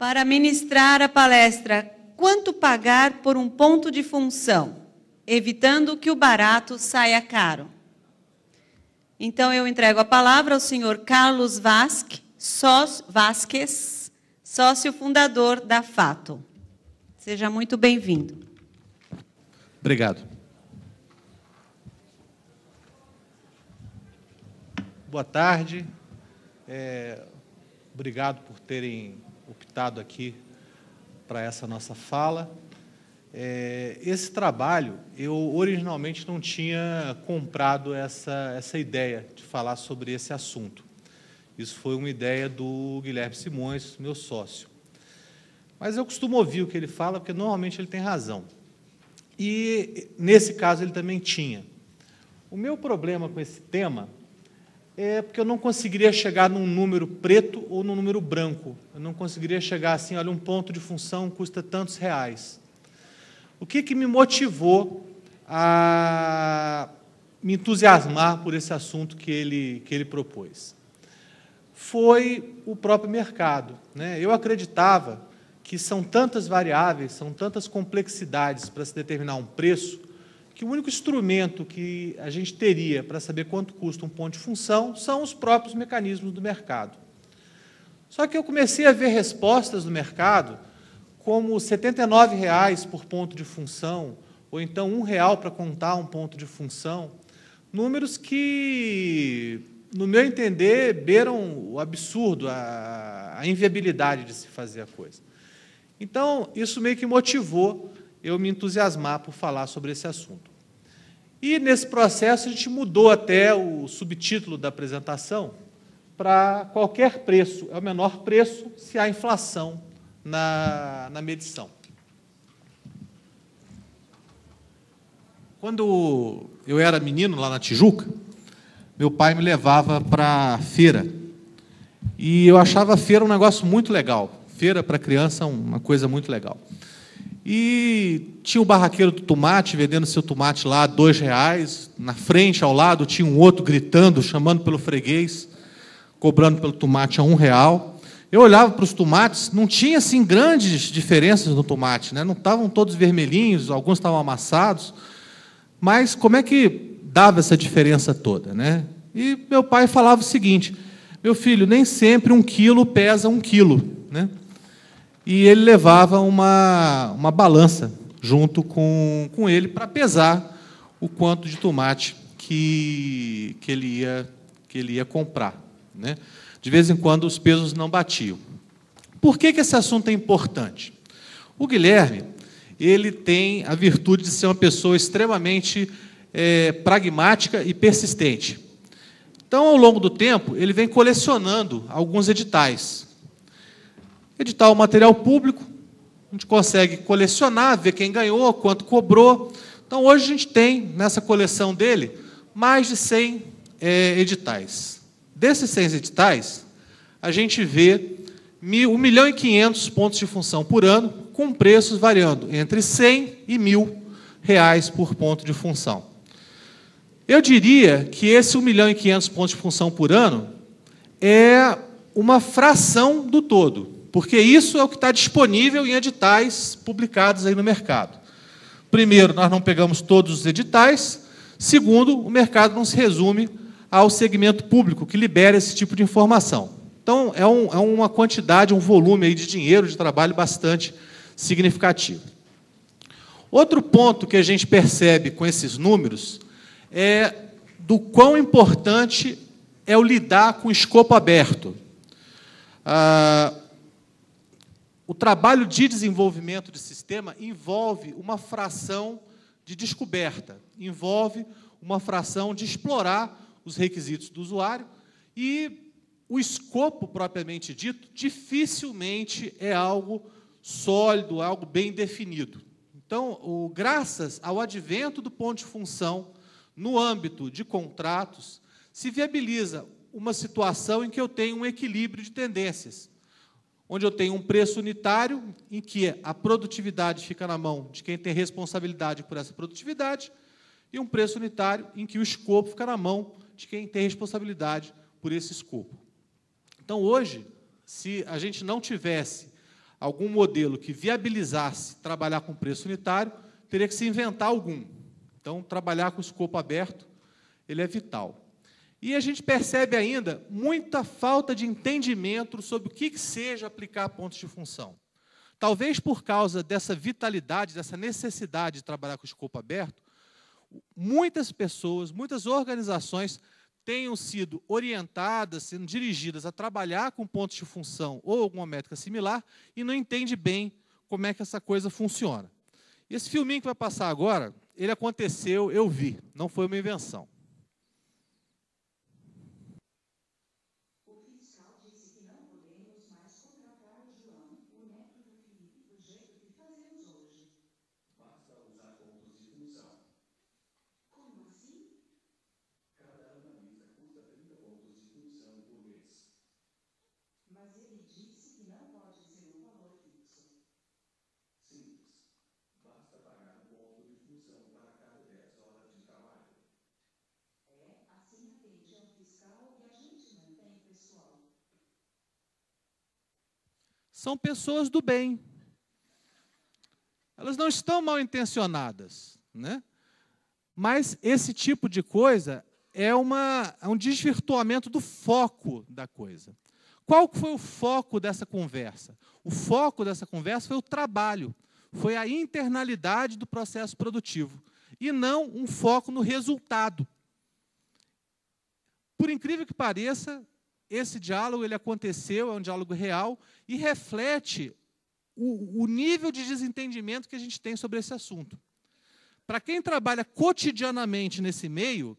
para ministrar a palestra Quanto pagar por um ponto de função, evitando que o barato saia caro. Então, eu entrego a palavra ao senhor Carlos Vasques, sócio fundador da Fato. Seja muito bem-vindo. Obrigado. Boa tarde. Obrigado por terem optado aqui para essa nossa fala. Esse trabalho, eu originalmente não tinha comprado essa ideia de falar sobre esse assunto. Isso foi uma ideia do Guilherme Simões, meu sócio. Mas eu costumo ouvir o que ele fala, porque normalmente ele tem razão. E, nesse caso, ele também tinha. O meu problema com esse tema é porque eu não conseguiria chegar num número preto ou num número branco. Eu não conseguiria chegar assim, olha, um ponto de função custa tantos reais. O que me motivou a me entusiasmar por esse assunto que ele propôs? Foi o próprio mercado, né? Eu acreditava que são tantas variáveis, são tantas complexidades para se determinar um preço, que o único instrumento que a gente teria para saber quanto custa um ponto de função são os próprios mecanismos do mercado. Só que eu comecei a ver respostas do mercado como R$ 79,00 por ponto de função, ou então R$ 1,00 para contar um ponto de função, números que, no meu entender, beiram o absurdo, a inviabilidade de se fazer a coisa. Então, isso meio que motivou eu me entusiasmar por falar sobre esse assunto. E, nesse processo, a gente mudou até o subtítulo da apresentação para qualquer preço, é o menor preço se há inflação na medição. Quando eu era menino, lá na Tijuca, meu pai me levava para a feira. E eu achava a feira um negócio muito legal. Feira para criança é uma coisa muito legal. E tinha o barraqueiro do tomate, vendendo seu tomate lá a R$ 2,00. Na frente, ao lado, tinha um outro gritando, chamando pelo freguês, cobrando pelo tomate a R$ 1,00. Eu olhava para os tomates, não tinha assim grandes diferenças no tomate, né? Não estavam todos vermelhinhos, alguns estavam amassados, mas como é que dava essa diferença toda, né? E meu pai falava o seguinte: meu filho, nem sempre 1 quilo pesa 1 quilo, né? E ele levava uma balança junto com ele para pesar o quanto de tomate que ele ia comprar, né? De vez em quando, os pesos não batiam. Por que esse assunto é importante? O Guilherme, ele tem a virtude de ser uma pessoa extremamente pragmática e persistente. Então, ao longo do tempo, ele vem colecionando alguns editais. Edital material público, a gente consegue colecionar, ver quem ganhou, quanto cobrou. Então, hoje a gente tem, nessa coleção dele, mais de 100 editais. Desses 100 editais, a gente vê 1.500.000 pontos de função por ano, com preços variando entre 100 e R$ 1.000 por ponto de função. Eu diria que esse 1.500.000 pontos de função por ano é uma fração do todo, porque isso é o que está disponível em editais publicados aí no mercado. Primeiro, nós não pegamos todos os editais. Segundo, o mercado não se resume ao segmento público, que libera esse tipo de informação. Então, é uma quantidade, um volume aí de dinheiro, de trabalho bastante significativo. Outro ponto que a gente percebe com esses números é do quão importante é o lidar com o escopo aberto. O trabalho de desenvolvimento de sistema envolve uma fração de descoberta, envolve uma fração de explorar os requisitos do usuário, e o escopo propriamente dito dificilmente é algo sólido, algo bem definido. Então, graças ao advento do ponto de função no âmbito de contratos, se viabiliza uma situação em que eu tenho um equilíbrio de tendências, onde eu tenho um preço unitário em que a produtividade fica na mão de quem tem responsabilidade por essa produtividade, e um preço unitário em que o escopo fica na mão de quem tem responsabilidade por esse escopo. Então, hoje, se a gente não tivesse algum modelo que viabilizasse trabalhar com preço unitário, teria que se inventar algum. Então, trabalhar com escopo aberto, ele é vital. E a gente percebe ainda muita falta de entendimento sobre o que seja aplicar pontos de função. Talvez por causa dessa vitalidade, dessa necessidade de trabalhar com escopo aberto, muitas pessoas, muitas organizações tenham sido orientadas, sendo dirigidas a trabalhar com pontos de função ou alguma métrica similar e não entende bem como é que essa coisa funciona. Esse filminho que vai passar agora, ele aconteceu, eu vi, não foi uma invenção. O fiscal disse que não podemos mais contratar o João, o neto do Felipe, do jeito que fazemos hoje. Basta usar pontos de função. Como assim? Cada analista custa 30 pontos de função por mês. Mas ele disse que não pode ser um valor fixo. Simples. Basta pagar um ponto de função para cada 10 horas de trabalho. É, assim atende ao fiscal e a gente mantém o pessoal. São pessoas do bem. Elas não estão mal intencionadas, né? Mas esse tipo de coisa é um desvirtuamento do foco da coisa. Qual foi o foco dessa conversa? O foco dessa conversa foi o trabalho, foi a internalidade do processo produtivo, e não um foco no resultado. Por incrível que pareça, esse diálogo ele aconteceu, é um diálogo real, e reflete o nível de desentendimento que a gente tem sobre esse assunto. Para quem trabalha cotidianamente nesse meio,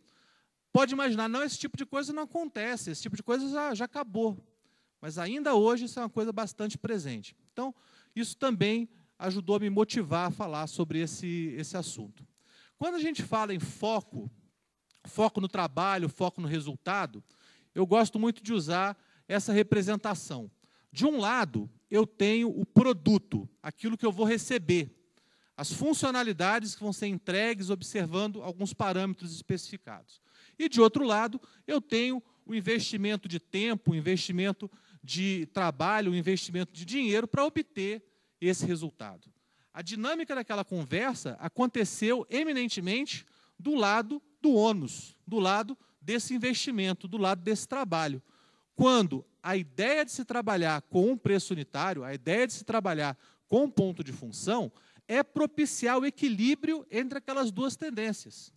pode imaginar, não, esse tipo de coisa não acontece, esse tipo de coisa já acabou. Mas ainda hoje isso é uma coisa bastante presente. Então, isso também ajudou a me motivar a falar sobre esse assunto. Quando a gente fala em foco no trabalho, foco no resultado, eu gosto muito de usar essa representação. De um lado, eu tenho o produto, aquilo que eu vou receber, as funcionalidades que vão ser entregues observando alguns parâmetros especificados. E, de outro lado, eu tenho o investimento de tempo, o investimento de trabalho, o investimento de dinheiro para obter esse resultado. A dinâmica daquela conversa aconteceu eminentemente do lado do ônus, do lado desse investimento, do lado desse trabalho. Quando a ideia de se trabalhar com um preço unitário, a ideia de se trabalhar com um ponto de função, é propiciar o equilíbrio entre aquelas duas tendências.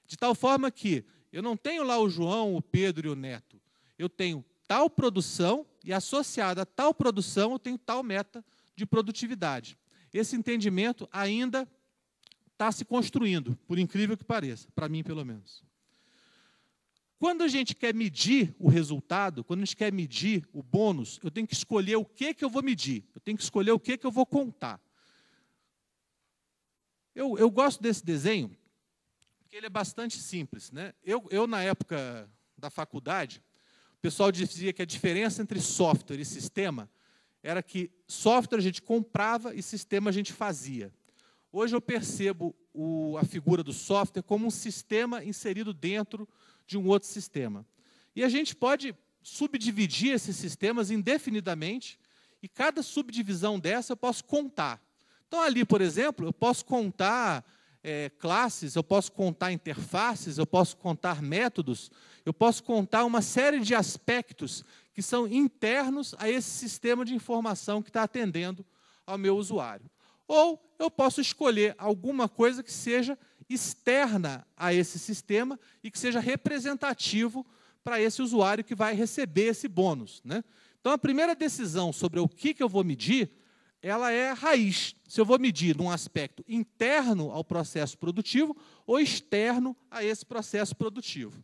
De tal forma que eu não tenho lá o João, o Pedro e o Neto. Eu tenho tal produção e, associada a tal produção, eu tenho tal meta de produtividade. Esse entendimento ainda está se construindo, por incrível que pareça, para mim, pelo menos. Quando a gente quer medir o resultado, quando a gente quer medir o bônus, eu tenho que escolher o que eu vou medir, eu tenho que escolher o que eu vou contar. Eu gosto desse desenho, porque ele é bastante simples, né? Eu, na época da faculdade, o pessoal dizia que a diferença entre software e sistema era que software a gente comprava e sistema a gente fazia. Hoje eu percebo a figura do software como um sistema inserido dentro de um outro sistema. E a gente pode subdividir esses sistemas indefinidamente, e cada subdivisão dessa eu posso contar. Então, ali, por exemplo, eu posso contar classes, eu posso contar interfaces, eu posso contar métodos, eu posso contar uma série de aspectos que são internos a esse sistema de informação que está atendendo ao meu usuário. Ou eu posso escolher alguma coisa que seja externa a esse sistema e que seja representativo para esse usuário que vai receber esse bônus, né? Então, a primeira decisão sobre o que eu vou medir, ela é a raiz. Se eu vou medir num aspecto interno ao processo produtivo ou externo a esse processo produtivo.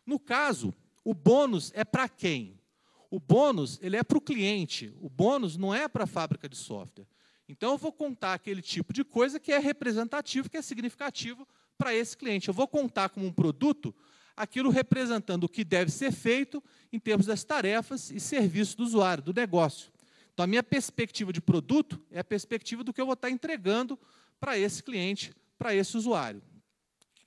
No caso, o bônus é para quem? O bônus ele é para o cliente, o bônus não é para a fábrica de software. Então, eu vou contar aquele tipo de coisa que é representativo, que é significativo para esse cliente. Eu vou contar como um produto aquilo representando o que deve ser feito em termos das tarefas e serviços do usuário, do negócio. Então, a minha perspectiva de produto é a perspectiva do que eu vou estar entregando para esse cliente, para esse usuário.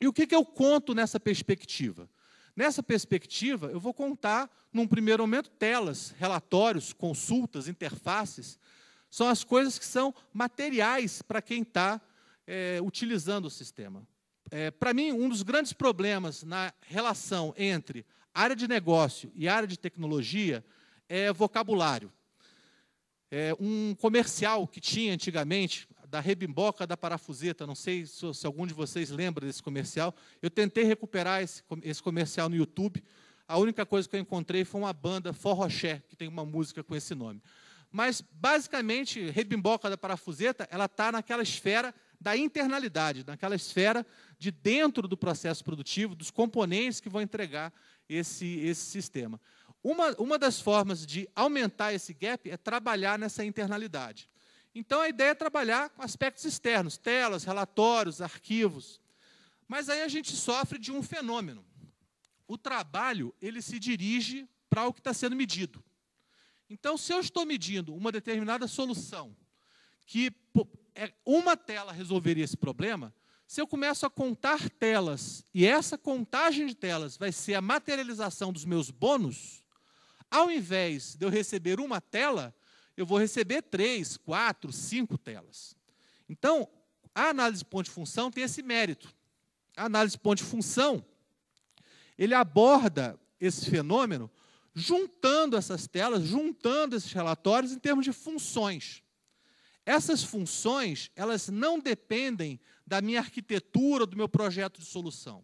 E o que eu conto nessa perspectiva? Nessa perspectiva, eu vou contar, num primeiro momento, telas, relatórios, consultas, interfaces, São as coisas que são materiais para quem está utilizando o sistema. Para mim, um dos grandes problemas na relação entre área de negócio e área de tecnologia é vocabulário. Um comercial que tinha antigamente, da rebimboca da parafuseta, não sei se algum de vocês lembra desse comercial, eu tentei recuperar esse comercial no YouTube, a única coisa que eu encontrei foi uma banda Forroché, que tem uma música com esse nome. Mas, basicamente, rebimboca da parafuseta, ela está naquela esfera da internalidade, naquela esfera de dentro do processo produtivo, dos componentes que vão entregar esse sistema. Uma das formas de aumentar esse gap é trabalhar nessa internalidade. Então, a ideia é trabalhar com aspectos externos, telas, relatórios, arquivos. Mas aí a gente sofre de um fenômeno. O trabalho ele se dirige para o que está sendo medido. Então, se eu estou medindo uma determinada solução, que uma tela resolveria esse problema, se eu começo a contar telas, e essa contagem de telas vai ser a materialização dos meus bônus, ao invés de eu receber uma tela, eu vou receber 3, 4, 5 telas. Então, a análise de ponto de função tem esse mérito. A análise de ponto de função, ele aborda esse fenômeno juntando essas telas, juntando esses relatórios em termos de funções. Essas funções, elas não dependem da minha arquitetura, do meu projeto de solução.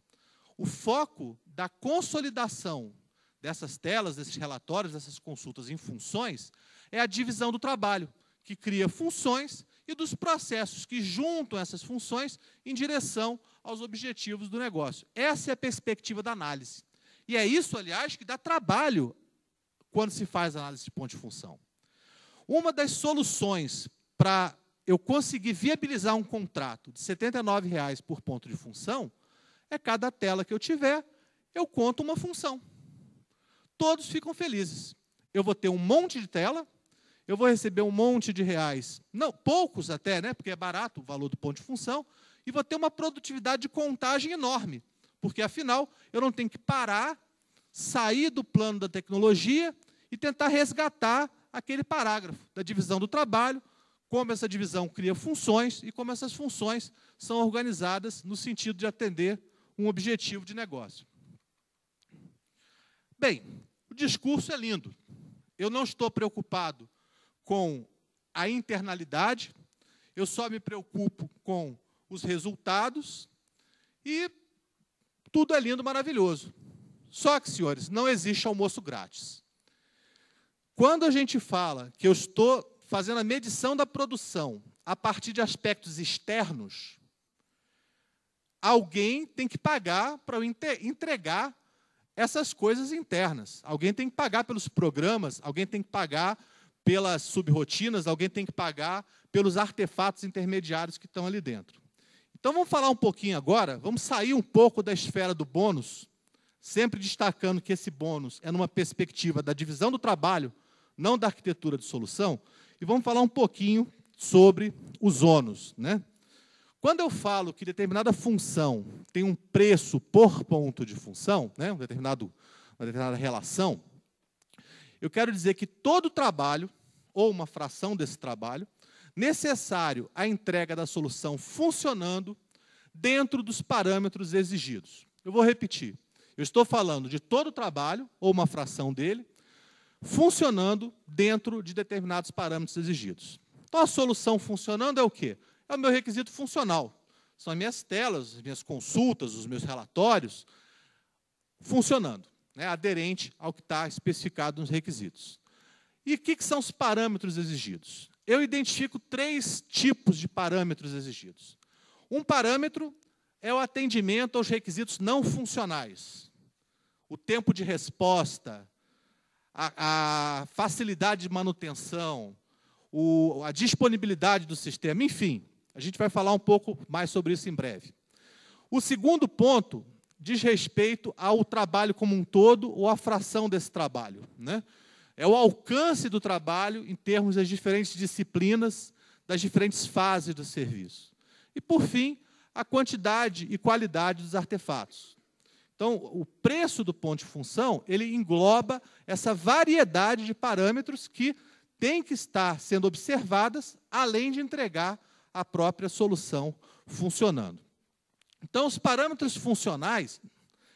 O foco da consolidação dessas telas, desses relatórios, dessas consultas em funções, é a divisão do trabalho, que cria funções e dos processos que juntam essas funções em direção aos objetivos do negócio. Essa é a perspectiva da análise. E é isso, aliás, que dá trabalho quando se faz análise de ponto de função. Uma das soluções para eu conseguir viabilizar um contrato de R$ 79,00 por ponto de função é cada tela que eu tiver, eu conto uma função. Todos ficam felizes. Eu vou ter um monte de tela, eu vou receber um monte de reais, não, poucos até, né, porque é barato o valor do ponto de função, e vou ter uma produtividade de contagem enorme, porque, afinal, eu não tenho que parar, sair do plano da tecnologia e tentar resgatar aquele parágrafo da divisão do trabalho, como essa divisão cria funções e como essas funções são organizadas no sentido de atender um objetivo de negócio. Bem, o discurso é lindo. Eu não estou preocupado com a internalidade, eu só me preocupo com os resultados e tudo é lindo, maravilhoso. Só que, senhores, não existe almoço grátis. Quando a gente fala que eu estou fazendo a medição da produção a partir de aspectos externos, alguém tem que pagar para eu entregar essas coisas internas. Alguém tem que pagar pelos programas, alguém tem que pagar pelas subrotinas, alguém tem que pagar pelos artefatos intermediários que estão ali dentro. Então, vamos falar um pouquinho agora, vamos sair um pouco da esfera do bônus, sempre destacando que esse bônus é numa perspectiva da divisão do trabalho, não da arquitetura de solução, e vamos falar um pouquinho sobre os ônus, né? Quando eu falo que determinada função tem um preço por ponto de função, né, uma determinada relação, eu quero dizer que todo trabalho, ou uma fração desse trabalho, necessário à entrega da solução funcionando dentro dos parâmetros exigidos. Eu vou repetir. Eu estou falando de todo trabalho, ou uma fração dele, funcionando dentro de determinados parâmetros exigidos. Então, a solução funcionando é o quê? É o meu requisito funcional. São as minhas telas, as minhas consultas, os meus relatórios, funcionando, né, aderente ao que está especificado nos requisitos. E o que são os parâmetros exigidos? Eu identifico 3 tipos de parâmetros exigidos. Um parâmetro é o atendimento aos requisitos não funcionais. O tempo de resposta, a facilidade de manutenção, a disponibilidade do sistema, enfim. A gente vai falar um pouco mais sobre isso em breve. O segundo ponto diz respeito ao trabalho como um todo ou à fração desse trabalho, né? É o alcance do trabalho em termos das diferentes disciplinas, das diferentes fases do serviço. E, por fim, a quantidade e qualidade dos artefatos. Então, o preço do ponto de função, ele engloba essa variedade de parâmetros que têm que estar sendo observadas, além de entregar a própria solução funcionando. Então, os parâmetros funcionais,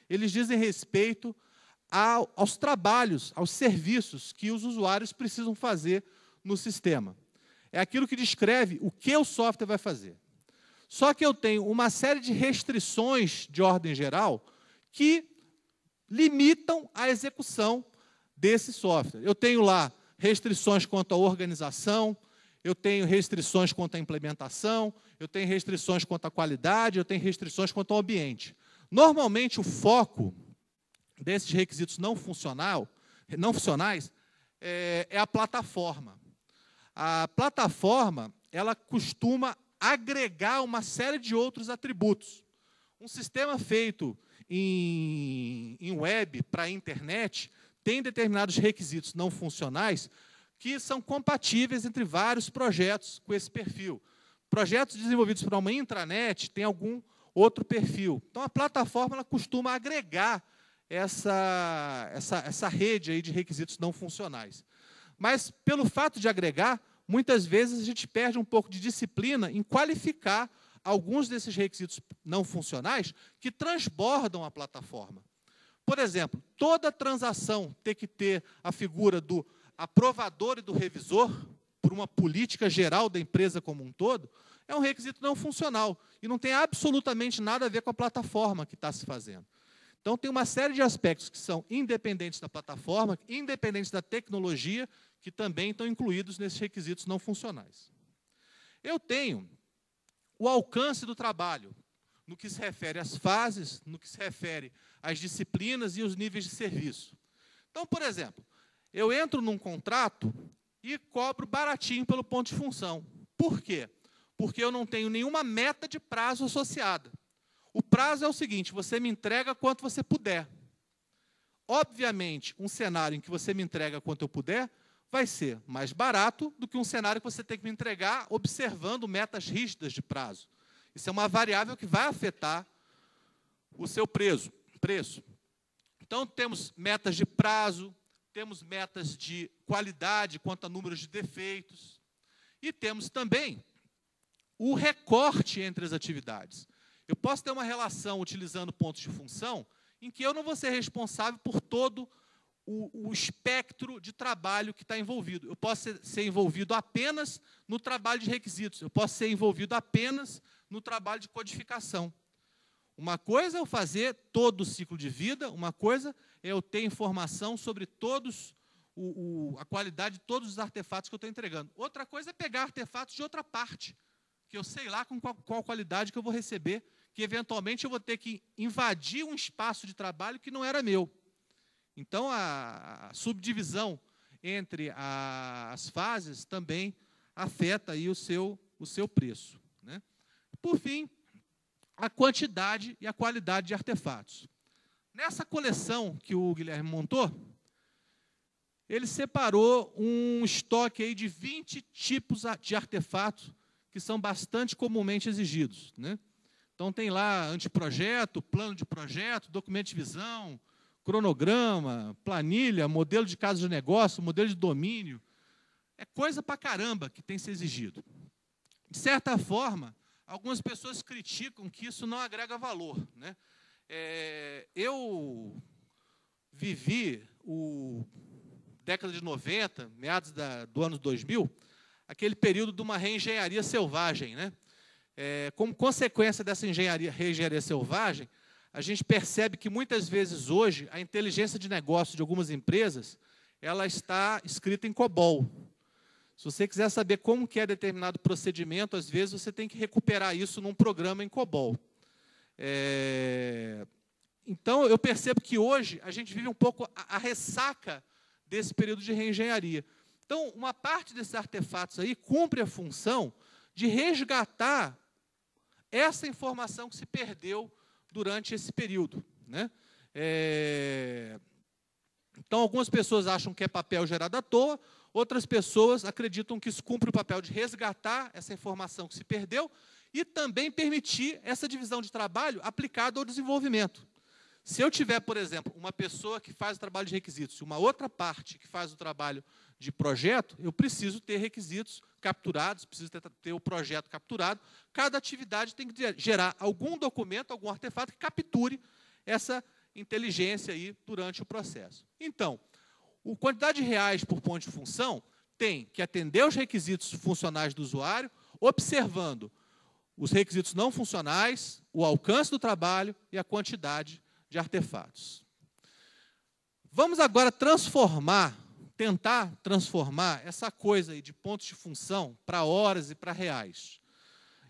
eles dizem respeito aos trabalhos, aos serviços que os usuários precisam fazer no sistema. É aquilo que descreve o que o software vai fazer. Só que eu tenho uma série de restrições de ordem geral que limitam a execução desse software. Eu tenho lá restrições quanto à organização, eu tenho restrições quanto à implementação, eu tenho restrições quanto à qualidade, eu tenho restrições quanto ao ambiente. Normalmente, o foco desses requisitos não funcionais é a plataforma. A plataforma, ela costuma agregar uma série de outros atributos. Um sistema feito em web para a internet tem determinados requisitos não funcionais que são compatíveis entre vários projetos com esse perfil. Projetos desenvolvidos para uma intranet têm algum outro perfil. Então, a plataforma ela costuma agregar essa rede aí de requisitos não funcionais. Mas, pelo fato de agregar, muitas vezes a gente perde um pouco de disciplina em qualificar alguns desses requisitos não funcionais que transbordam a plataforma. Por exemplo, toda transação tem que ter a figura do aprovador e do revisor, por uma política geral da empresa como um todo, é um requisito não funcional e não tem absolutamente nada a ver com a plataforma que está se fazendo. Então, tem uma série de aspectos que são independentes da plataforma, independentes da tecnologia, que também estão incluídos nesses requisitos não funcionais. Eu tenho o alcance do trabalho, no que se refere às fases, no que se refere às disciplinas e os níveis de serviço. Então, por exemplo, eu entro num contrato e cobro baratinho pelo ponto de função. Por quê? Porque eu não tenho nenhuma meta de prazo associada. O prazo é o seguinte, você me entrega quanto você puder. Obviamente, um cenário em que você me entrega quanto eu puder, vai ser mais barato do que um cenário que você tem que me entregar observando metas rígidas de prazo. Isso é uma variável que vai afetar o seu preço. Então, temos metas de prazo, temos metas de qualidade quanto a números de defeitos, e temos também o recorte entre as atividades. Eu posso ter uma relação utilizando pontos de função em que eu não vou ser responsável por todo o espectro de trabalho que está envolvido. Eu posso ser envolvido apenas no trabalho de requisitos, eu posso ser envolvido apenas no trabalho de codificação. Uma coisa é eu fazer todo o ciclo de vida, uma coisa é eu ter informação sobre a qualidade de todos os artefatos que eu estou entregando. Outra coisa é pegar artefatos de outra parte, que eu sei lá com qual qualidade que eu vou receber, que eventualmente eu vou ter que invadir um espaço de trabalho que não era meu. Então, a subdivisão entre as fases também afeta aí o seu preço, né? Por fim, a quantidade e a qualidade de artefatos. Nessa coleção que o Guilherme montou, ele separou um estoque aí de 20 tipos de artefatos que são bastante comumente exigidos, né? Então, tem lá anteprojeto, plano de projeto, documento de visão, cronograma, planilha, modelo de caso de negócio, modelo de domínio. É coisa pra caramba que tem que ser exigido. De certa forma, algumas pessoas criticam que isso não agrega valor, né? Eu vivi década de 90, meados do ano 2000, aquele período de uma reengenharia selvagem, né? Como consequência dessa reengenharia selvagem, a gente percebe que muitas vezes hoje a inteligência de negócio de algumas empresas ela está escrita em COBOL. Se você quiser saber como que é determinado procedimento, às vezes você tem que recuperar isso num programa em COBOL. Então, eu percebo que hoje a gente vive um pouco a ressaca desse período de reengenharia. Então, uma parte desses artefatos aí cumpre a função de resgatar essa informação que se perdeu durante esse período, né? Então, algumas pessoas acham que é papel gerado à toa, outras pessoas acreditam que isso cumpre o papel de resgatar essa informação que se perdeu e também permitir essa divisão de trabalho aplicada ao desenvolvimento. Se eu tiver, por exemplo, uma pessoa que faz o trabalho de requisitos e uma outra parte que faz o trabalho de projeto, eu preciso ter requisitos capturados, preciso ter o projeto capturado. Cada atividade tem que gerar algum documento, algum artefato que capture essa inteligência aí durante o processo. Então, a quantidade de reais por ponto de função tem que atender os requisitos funcionais do usuário, observando os requisitos não funcionais, o alcance do trabalho e a quantidade de artefatos. Vamos agora tentar transformar essa coisa aí de pontos de função para horas e para reais.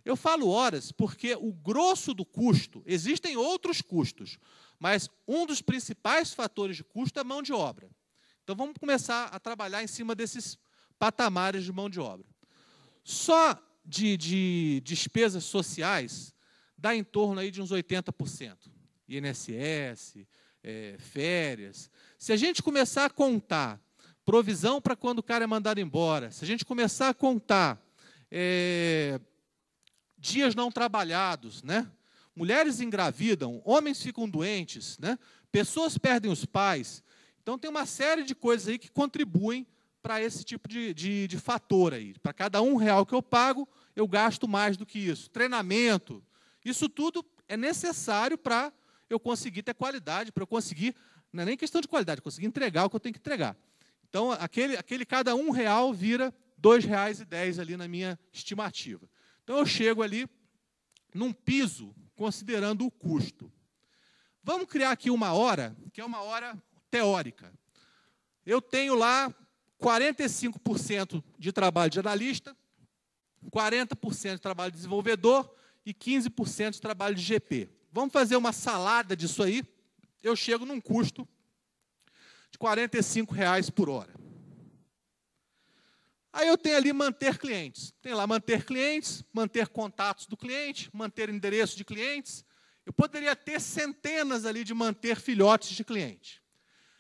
Eu falo horas porque o grosso do custo, existem outros custos, mas um dos principais fatores de custo é a mão de obra. Então, vamos começar a trabalhar em cima desses patamares de mão de obra. Só de despesas sociais dá em torno aí de uns 80%. INSS, férias. Se a gente começar a contar provisão para quando o cara é mandado embora, se a gente começar a contar dias não trabalhados, né? Mulheres engravidam, homens ficam doentes, né? Pessoas perdem os pais. Então, tem uma série de coisas aí que contribuem para esse tipo de fator aí. Para cada R$1 que eu pago, eu gasto mais do que isso. Treinamento, isso tudo é necessário para eu conseguir ter qualidade, para eu conseguir, não é nem questão de qualidade, conseguir entregar o que eu tenho que entregar. Então, aquele cada R$1 vira R$2,10 ali na minha estimativa. Então, eu chego ali num piso, considerando o custo. Vamos criar aqui uma hora, que é uma hora teórica. Eu tenho lá 45% de trabalho de analista, 40% de trabalho de desenvolvedor e 15% de trabalho de GP. Vamos fazer uma salada disso aí, eu chego num custo de R$45 por hora. Aí eu tenho ali manter clientes. Tem lá manter clientes, manter contatos do cliente, manter endereço de clientes. Eu poderia ter centenas ali de manter filhotes de cliente.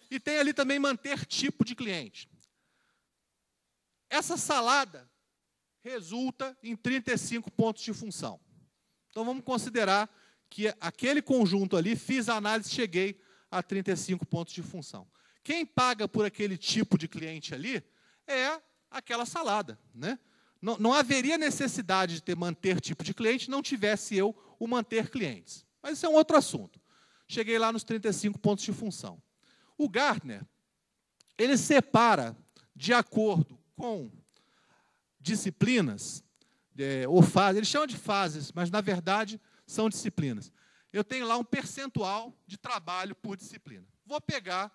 E tem ali também manter tipo de cliente. Essa salada resulta em 35 pontos de função. Então, vamos considerar que aquele conjunto ali, fiz a análise, cheguei a 35 pontos de função. Quem paga por aquele tipo de cliente ali é aquela salada, né? Não haveria necessidade de ter manter tipo de cliente, não tivesse eu o manter clientes. Mas isso é um outro assunto. Cheguei lá nos 35 pontos de função. O Gartner, ele separa, de acordo com disciplinas, ou fases, ele chama de fases, mas, na verdade, são disciplinas. Eu tenho lá um percentual de trabalho por disciplina. Vou pegar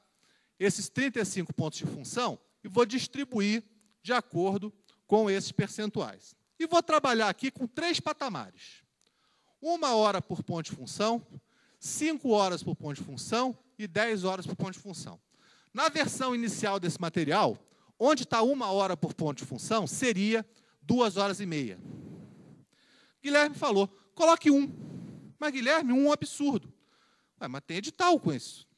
esses 35 pontos de função e vou distribuir de acordo com esses percentuais. E vou trabalhar aqui com 3 patamares. 1 hora por ponto de função, 5 horas por ponto de função e 10 horas por ponto de função. Na versão inicial desse material, onde está 1 hora por ponto de função, seria 2 horas e meia. Guilherme falou, coloque 1. Mas, Guilherme, 1 é um absurdo. Mas tem edital com isso.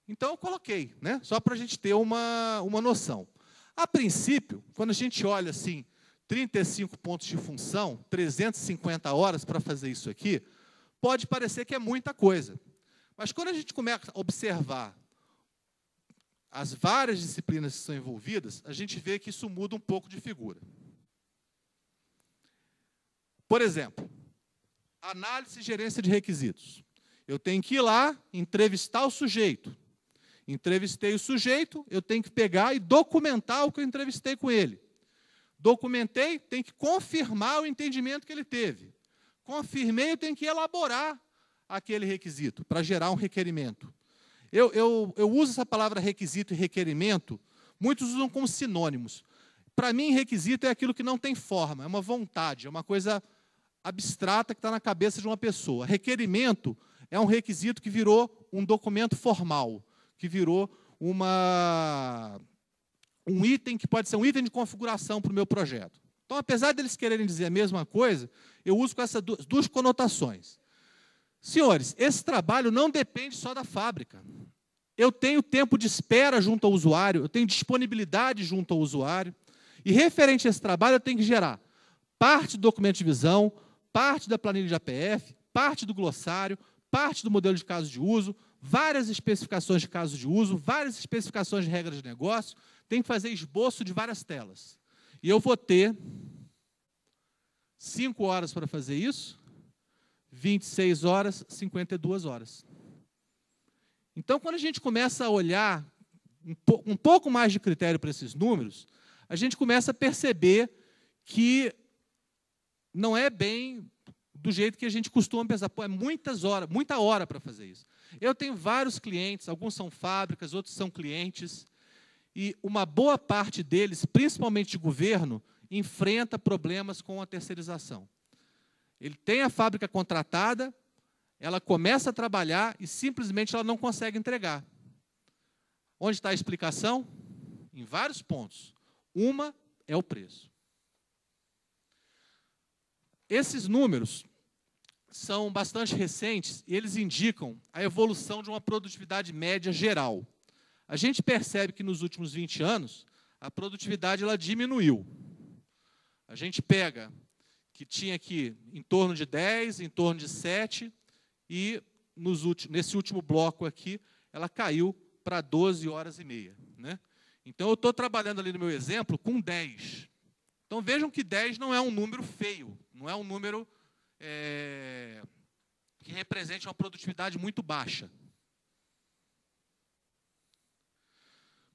Então, eu coloquei, né? Só para a gente ter uma noção. A princípio, quando a gente olha assim, 35 pontos de função, 350 horas para fazer isso aqui, pode parecer que é muita coisa. Mas quando a gente começa a observar as várias disciplinas que são envolvidas, a gente vê que isso muda um pouco de figura. Por exemplo, análise e gerência de requisitos. Eu tenho que ir lá, entrevistar o sujeito. Entrevistei o sujeito, eu tenho que pegar e documentar o que eu entrevistei com ele. Documentei, tenho que confirmar o entendimento que ele teve. Confirmei, eu tenho que elaborar aquele requisito para gerar um requerimento. Eu uso essa palavra requisito e requerimento, muitos usam como sinônimos. Para mim, requisito é aquilo que não tem forma, é uma vontade, é uma coisa abstrata que está na cabeça de uma pessoa. Requerimento é um requisito que virou um documento formal, que virou um item que pode ser um item de configuração para o meu projeto. Então, apesar deles quererem dizer a mesma coisa, eu uso com essas duas conotações. Senhores, esse trabalho não depende só da fábrica. Eu tenho tempo de espera junto ao usuário, eu tenho disponibilidade junto ao usuário, e referente a esse trabalho eu tenho que gerar parte do documento de visão, parte da planilha de APF, parte do glossário, parte do modelo de caso de uso, várias especificações de caso de uso, várias especificações de regras de negócio, tem que fazer esboço de várias telas. E eu vou ter 5 horas para fazer isso, 26 horas, 52 horas. Então, quando a gente começa a olhar um pouco mais de critério para esses números, a gente começa a perceber que não é bem do jeito que a gente costuma pensar. Pô, é muita hora para fazer isso. Eu tenho vários clientes, alguns são fábricas, outros são clientes, e uma boa parte deles, principalmente de governo, enfrenta problemas com a terceirização. Ele tem a fábrica contratada, ela começa a trabalhar e simplesmente ela não consegue entregar. Onde está a explicação? Em vários pontos. Uma é o preço. Esses números são bastante recentes e eles indicam a evolução de uma produtividade média geral. A gente percebe que nos últimos 20 anos, a produtividade ela diminuiu. A gente pega que tinha aqui em torno de 10, em torno de 7, e nesse último bloco aqui, ela caiu para 12 horas e meia. Né? Então, eu estou trabalhando ali no meu exemplo com 10. Então, vejam que 10 não é um número feio, não é um número que represente uma produtividade muito baixa.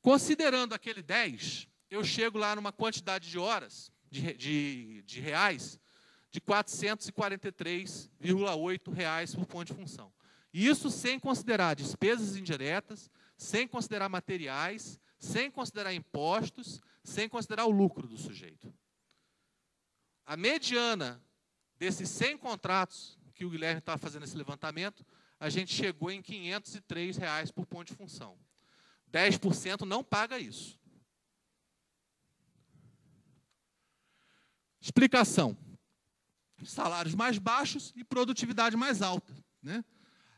Considerando aquele 10, eu chego lá numa quantidade de horas, de reais, de R$ 443,8 por ponto de função. E isso sem considerar despesas indiretas, sem considerar materiais, sem considerar impostos, sem considerar o lucro do sujeito. A mediana desses 100 contratos que o Guilherme estava fazendo esse levantamento, a gente chegou em R$ 503 por ponto de função. 10% não paga isso. Explicação. Salários mais baixos e produtividade mais alta. Né?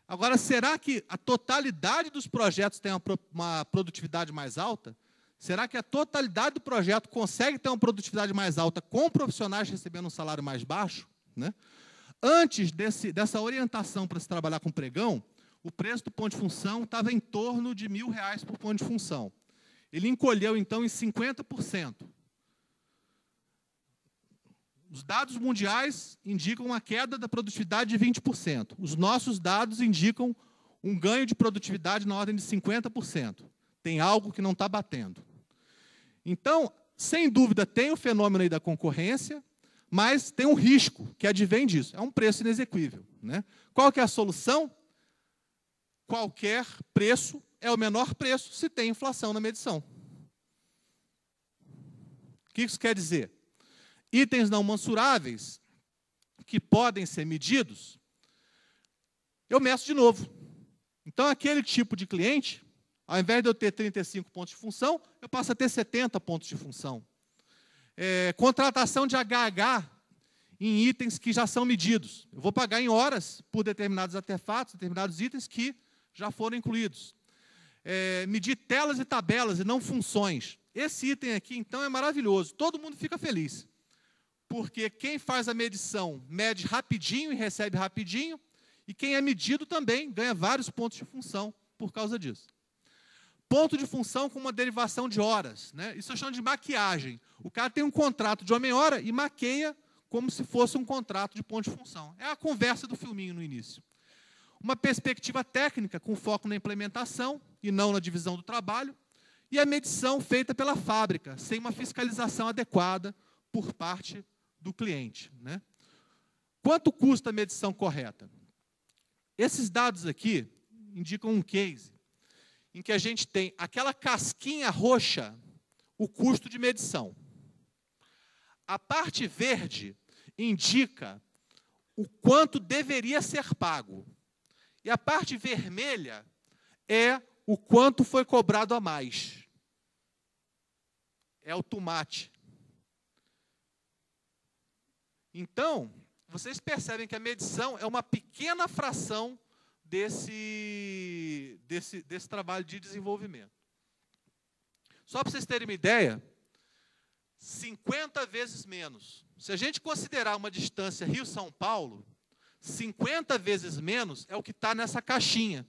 Agora, será que a totalidade dos projetos tem uma produtividade mais alta? Será que a totalidade do projeto consegue ter uma produtividade mais alta com profissionais recebendo um salário mais baixo? Né? Antes dessa orientação para se trabalhar com pregão, o preço do ponto de função estava em torno de R$ 1.000 por ponto de função. Ele encolheu, então, em 50%. Os dados mundiais indicam uma queda da produtividade de 20%. Os nossos dados indicam um ganho de produtividade na ordem de 50%. Tem algo que não está batendo. Então, sem dúvida, tem o fenômeno aí da concorrência, mas tem um risco que advém disso. É um preço inexequível. Né? Qual que é a solução? Qualquer preço é o menor preço se tem inflação na medição. O que isso quer dizer? Itens não mensuráveis, que podem ser medidos, eu meço de novo. Então, aquele tipo de cliente, ao invés de eu ter 35 pontos de função, eu passo a ter 70 pontos de função. Contratação de HH em itens que já são medidos. Eu vou pagar em horas por determinados artefatos, determinados itens que já foram incluídos. Medir telas e tabelas e não funções. Esse item aqui, então, é maravilhoso. Todo mundo fica feliz. Porque quem faz a medição mede rapidinho e recebe rapidinho, e quem é medido também ganha vários pontos de função por causa disso. Ponto de função com uma derivação de horas. Né? Isso eu chamo de maquiagem. O cara tem um contrato de homem-hora e maqueia como se fosse um contrato de ponto de função. É a conversa do filminho no início. Uma perspectiva técnica com foco na implementação e não na divisão do trabalho, e a medição feita pela fábrica, sem uma fiscalização adequada por parte do cliente. Né? Quanto custa a medição correta? Esses dados aqui indicam um case em que a gente tem aquela casquinha roxa, o custo de medição. A parte verde indica o quanto deveria ser pago. E a parte vermelha é o quanto foi cobrado a mais. É o tomate. Então, vocês percebem que a medição é uma pequena fração desse trabalho de desenvolvimento. Só para vocês terem uma ideia, 50 vezes menos. Se a gente considerar uma distância Rio-São Paulo, 50 vezes menos é o que está nessa caixinha,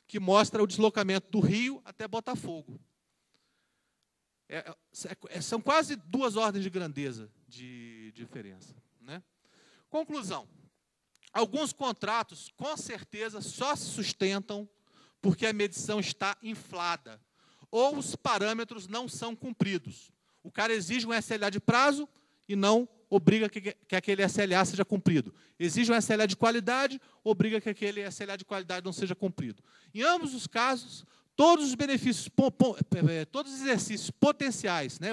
que mostra o deslocamento do Rio até Botafogo. São quase 2 ordens de grandeza de diferença, né? Conclusão. Alguns contratos, com certeza, só se sustentam porque a medição está inflada ou os parâmetros não são cumpridos. O cara exige um SLA de prazo e não obriga que aquele SLA seja cumprido. Exige um SLA de qualidade, obriga que aquele SLA de qualidade não seja cumprido. Em ambos os casos, todos os benefícios, todos os exercícios potenciais, né,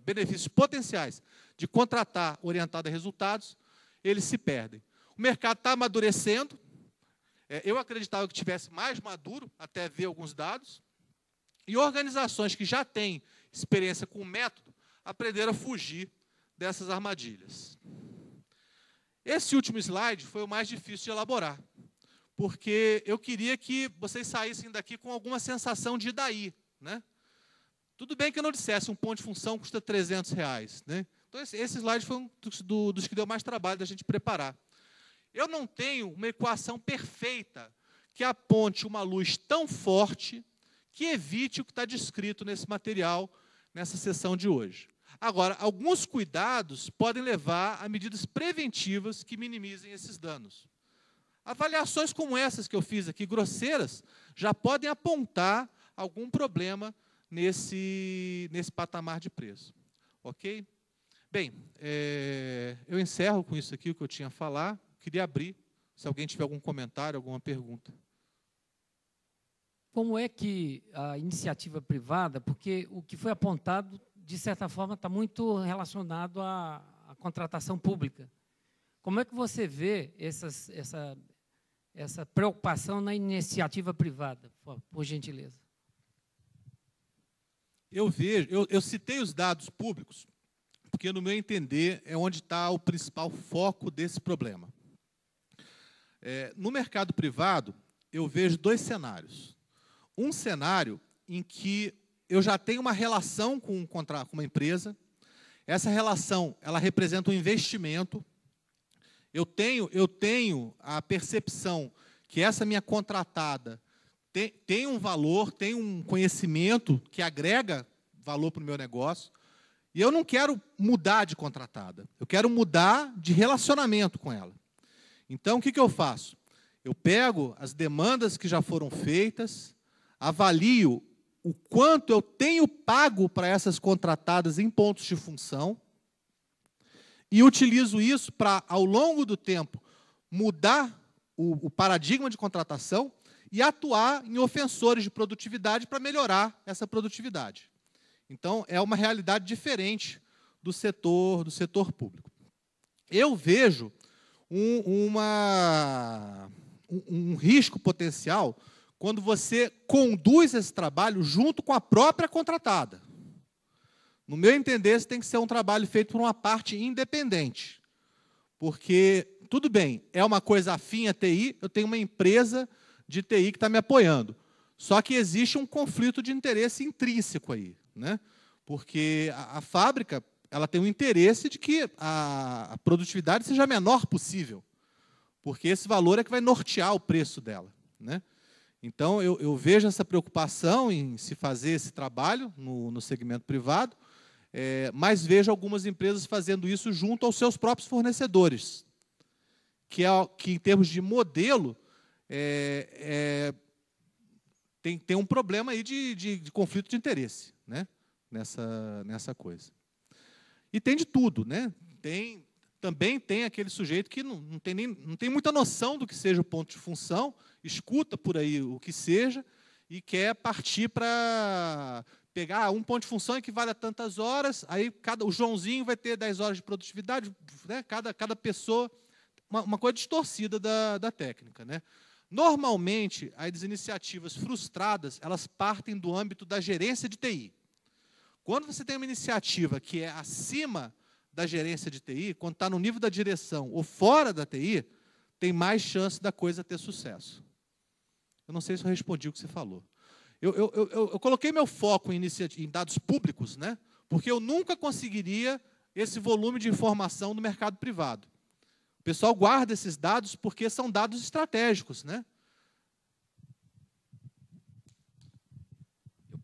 benefícios potenciais de contratar orientado a resultados, eles se perdem. O mercado está amadurecendo. Eu acreditava que tivesse mais maduro, até ver alguns dados. E organizações que já têm experiência com o método aprenderam a fugir dessas armadilhas. Esse último slide foi o mais difícil de elaborar, porque eu queria que vocês saíssem daqui com alguma sensação de daí, né? Tudo bem que eu não dissesse um ponto de função custa R$300, né? Então, esse slide foi um dos que deu mais trabalho da gente preparar. Eu não tenho uma equação perfeita que aponte uma luz tão forte que evite o que está descrito nesse material, nessa sessão de hoje. Agora, alguns cuidados podem levar a medidas preventivas que minimizem esses danos. Avaliações como essas que eu fiz aqui, grosseiras, já podem apontar algum problema nesse patamar de preço. Ok? Bem, eu encerro com isso aqui o que eu tinha a falar. Queria abrir, se alguém tiver algum comentário, alguma pergunta. Como é que a iniciativa privada, porque o que foi apontado, de certa forma, está muito relacionado à contratação pública. Como é que você vê essa preocupação na iniciativa privada, por gentileza? Eu citei os dados públicos, porque, no meu entender, é onde está o principal foco desse problema. No mercado privado, eu vejo 2 cenários. Um cenário em que eu já tenho uma relação com uma empresa, essa relação ela representa um investimento, eu tenho a percepção que essa minha contratada tem um valor, tem um conhecimento que agrega valor para o meu negócio, e eu não quero mudar de contratada, eu quero mudar de relacionamento com ela. Então, o que eu faço? Eu pego as demandas que já foram feitas, avalio o quanto eu tenho pago para essas contratadas em pontos de função e utilizo isso para, ao longo do tempo, mudar o paradigma de contratação e atuar em ofensores de produtividade para melhorar essa produtividade. Então, é uma realidade diferente do setor público. Eu vejo um risco potencial quando você conduz esse trabalho junto com a própria contratada. No meu entender, isso tem que ser um trabalho feito por uma parte independente. Porque, tudo bem, é uma coisa afim à TI, eu tenho uma empresa de TI que está me apoiando. Só que existe um conflito de interesse intrínseco aí, né? Porque a fábrica ela tem um interesse de que a produtividade seja a menor possível, porque esse valor é que vai nortear o preço dela, né? Então, eu vejo essa preocupação em se fazer esse trabalho no segmento privado, mas vejo algumas empresas fazendo isso junto aos seus próprios fornecedores, que em termos de modelo, tem um problema aí de conflito de interesse, né? Nessa coisa. E tem de tudo, né? Também tem aquele sujeito que não tem muita noção do que seja o ponto de função, escuta por aí o que seja e quer partir para pegar um ponto de função equivale a tantas horas, aí o Joãozinho vai ter 10 horas de produtividade, né? Cada pessoa, uma coisa distorcida da técnica, né? Normalmente, as iniciativas frustradas, elas partem do âmbito da gerência de TI. Quando você tem uma iniciativa que é acima da gerência de TI, quando está no nível da direção ou fora da TI, tem mais chance da coisa ter sucesso. Eu não sei se eu respondi o que você falou. Eu coloquei meu foco em dados públicos, né? Porque eu nunca conseguiria esse volume de informação no mercado privado. O pessoal guarda esses dados porque são dados estratégicos, né?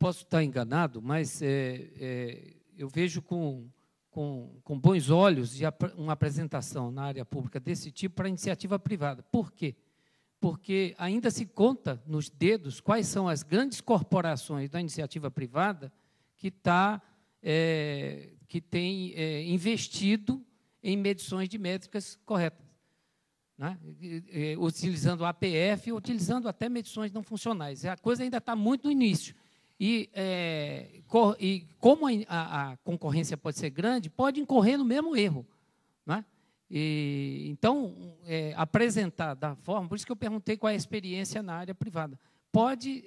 posso estar enganado, mas eu vejo com bons olhos uma apresentação na área pública desse tipo para a iniciativa privada. Por quê? Porque ainda se conta nos dedos quais são as grandes corporações da iniciativa privada que tem investido em medições de métricas corretas, né? Utilizando o APF, utilizando até medições não funcionais. A coisa ainda está muito no início. E como a concorrência pode ser grande, pode incorrer no mesmo erro, né? Então, apresentar da forma, por isso que eu perguntei qual é a experiência na área privada, pode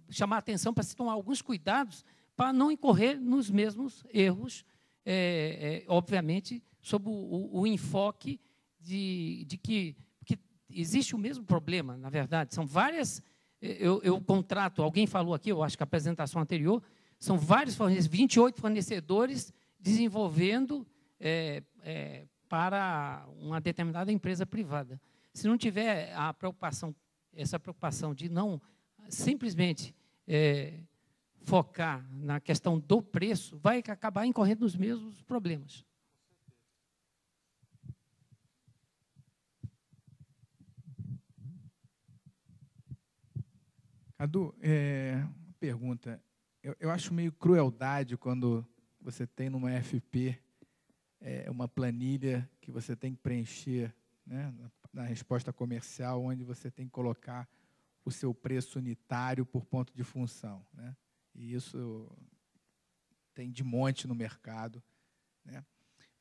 chamar a atenção para se tomar alguns cuidados para não incorrer nos mesmos erros, obviamente, sob o enfoque de que existe o mesmo problema, na verdade. São várias... Eu contrato, alguém falou aqui, eu acho que a apresentação anterior, são vários fornecedores, 28 fornecedores desenvolvendo para uma determinada empresa privada. Se não tiver essa preocupação de não simplesmente focar na questão do preço, vai acabar incorrendo nos mesmos problemas. Cadu, uma pergunta. Eu acho meio crueldade quando você tem numa FP uma planilha que você tem que preencher, né, na resposta comercial, onde você tem que colocar o seu preço unitário por ponto de função, né? E isso tem de monte no mercado, né?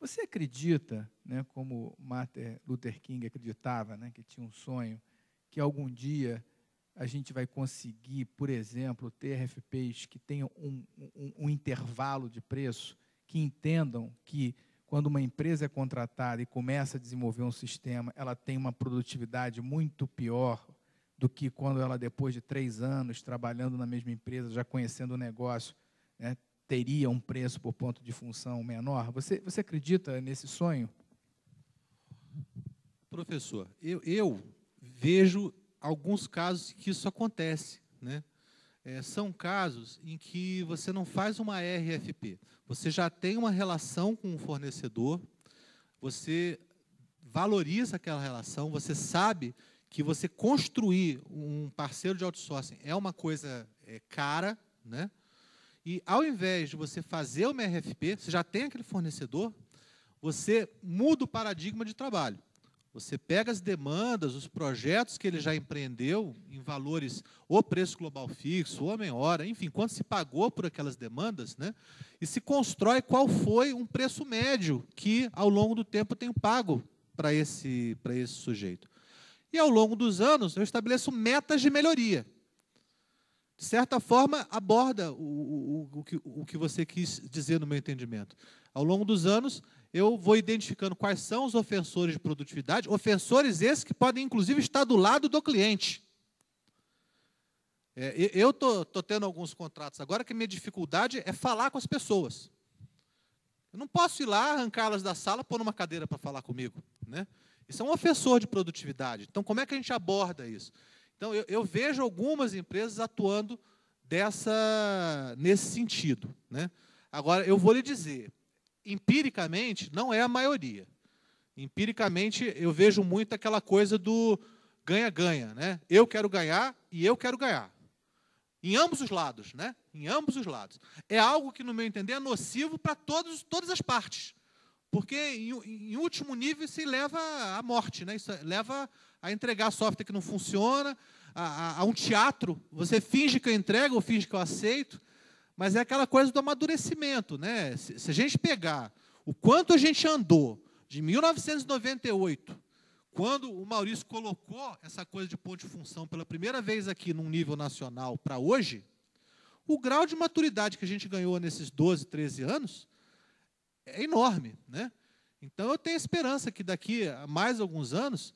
Você acredita, né, como Martin Luther King acreditava, né, que tinha um sonho, que algum dia a gente vai conseguir, por exemplo, ter RFPs que tenham um intervalo de preço, que entendam que, quando uma empresa é contratada e começa a desenvolver um sistema, ela tem uma produtividade muito pior do que quando ela, depois de 3 anos, trabalhando na mesma empresa, já conhecendo o negócio, né, teria um preço por ponto de função menor? Você acredita nesse sonho? Professor, eu vejo alguns casos que isso acontece, né? São casos em que você não faz uma RFP, você já tem uma relação com o fornecedor, você valoriza aquela relação, você sabe que você construir um parceiro de outsourcing é uma coisa cara, né? E, ao invés de você fazer uma RFP, você já tem aquele fornecedor, você muda o paradigma de trabalho. Você pega as demandas, os projetos que ele já empreendeu em valores, ou preço global fixo, ou meia-hora, enfim, quanto se pagou por aquelas demandas, né? E se constrói qual foi um preço médio que, ao longo do tempo, eu tenho pago para esse sujeito. E, ao longo dos anos, eu estabeleço metas de melhoria. De certa forma, aborda o que você quis dizer no meu entendimento. Ao longo dos anos, eu vou identificando quais são os ofensores de produtividade, ofensores esses que podem, inclusive, estar do lado do cliente. Eu estou tendo alguns contratos agora que a minha dificuldade é falar com as pessoas. Eu não posso ir lá, arrancá-las da sala, pôr numa cadeira para falar comigo, né? Isso é um ofensor de produtividade. Então, como é que a gente aborda isso? Então, eu vejo algumas empresas atuando nesse sentido, né? Agora, eu vou lhe dizer, empiricamente, não é a maioria. Empiricamente, eu vejo muito aquela coisa do ganha-ganha, né? Eu quero ganhar e eu quero ganhar. Em ambos os lados, né? Em ambos os lados. É algo que, no meu entender, é nocivo para todas as partes. Porque, em último nível, isso leva à morte, né? Isso leva a entregar software que não funciona, a um teatro. Você finge que eu entrego ou finge que eu aceito, mas é aquela coisa do amadurecimento, né? Se a gente pegar o quanto a gente andou de 1998, quando o Maurício colocou essa coisa de ponto de função pela primeira vez aqui num nível nacional para hoje, o grau de maturidade que a gente ganhou nesses 12, 13 anos é enorme, né? Então, eu tenho esperança que daqui a mais alguns anos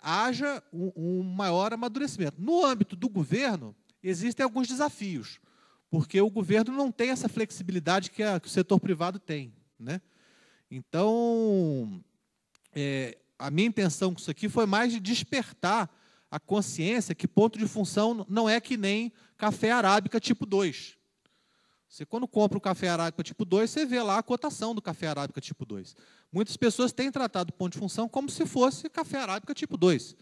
haja um maior amadurecimento. No âmbito do governo, existem alguns desafios, porque o governo não tem essa flexibilidade que o setor privado tem, né? Então, a minha intenção com isso aqui foi mais de despertar a consciência que ponto de função não é que nem café arábica tipo 2. Você, quando compra o café arábica tipo 2, você vê lá a cotação do café arábica tipo 2. Muitas pessoas têm tratado o ponto de função como se fosse café arábica tipo 2.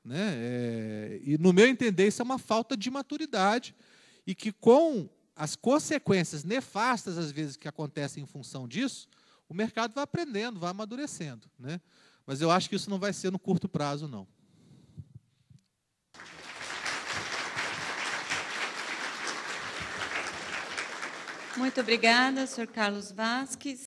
Né? E, no meu entender, isso é uma falta de maturidade e que, com as consequências nefastas, às vezes, que acontecem em função disso, o mercado vai aprendendo, vai amadurecendo. Né? Mas eu acho que isso não vai ser no curto prazo, não. Muito obrigada, Sr. Carlos Vasques.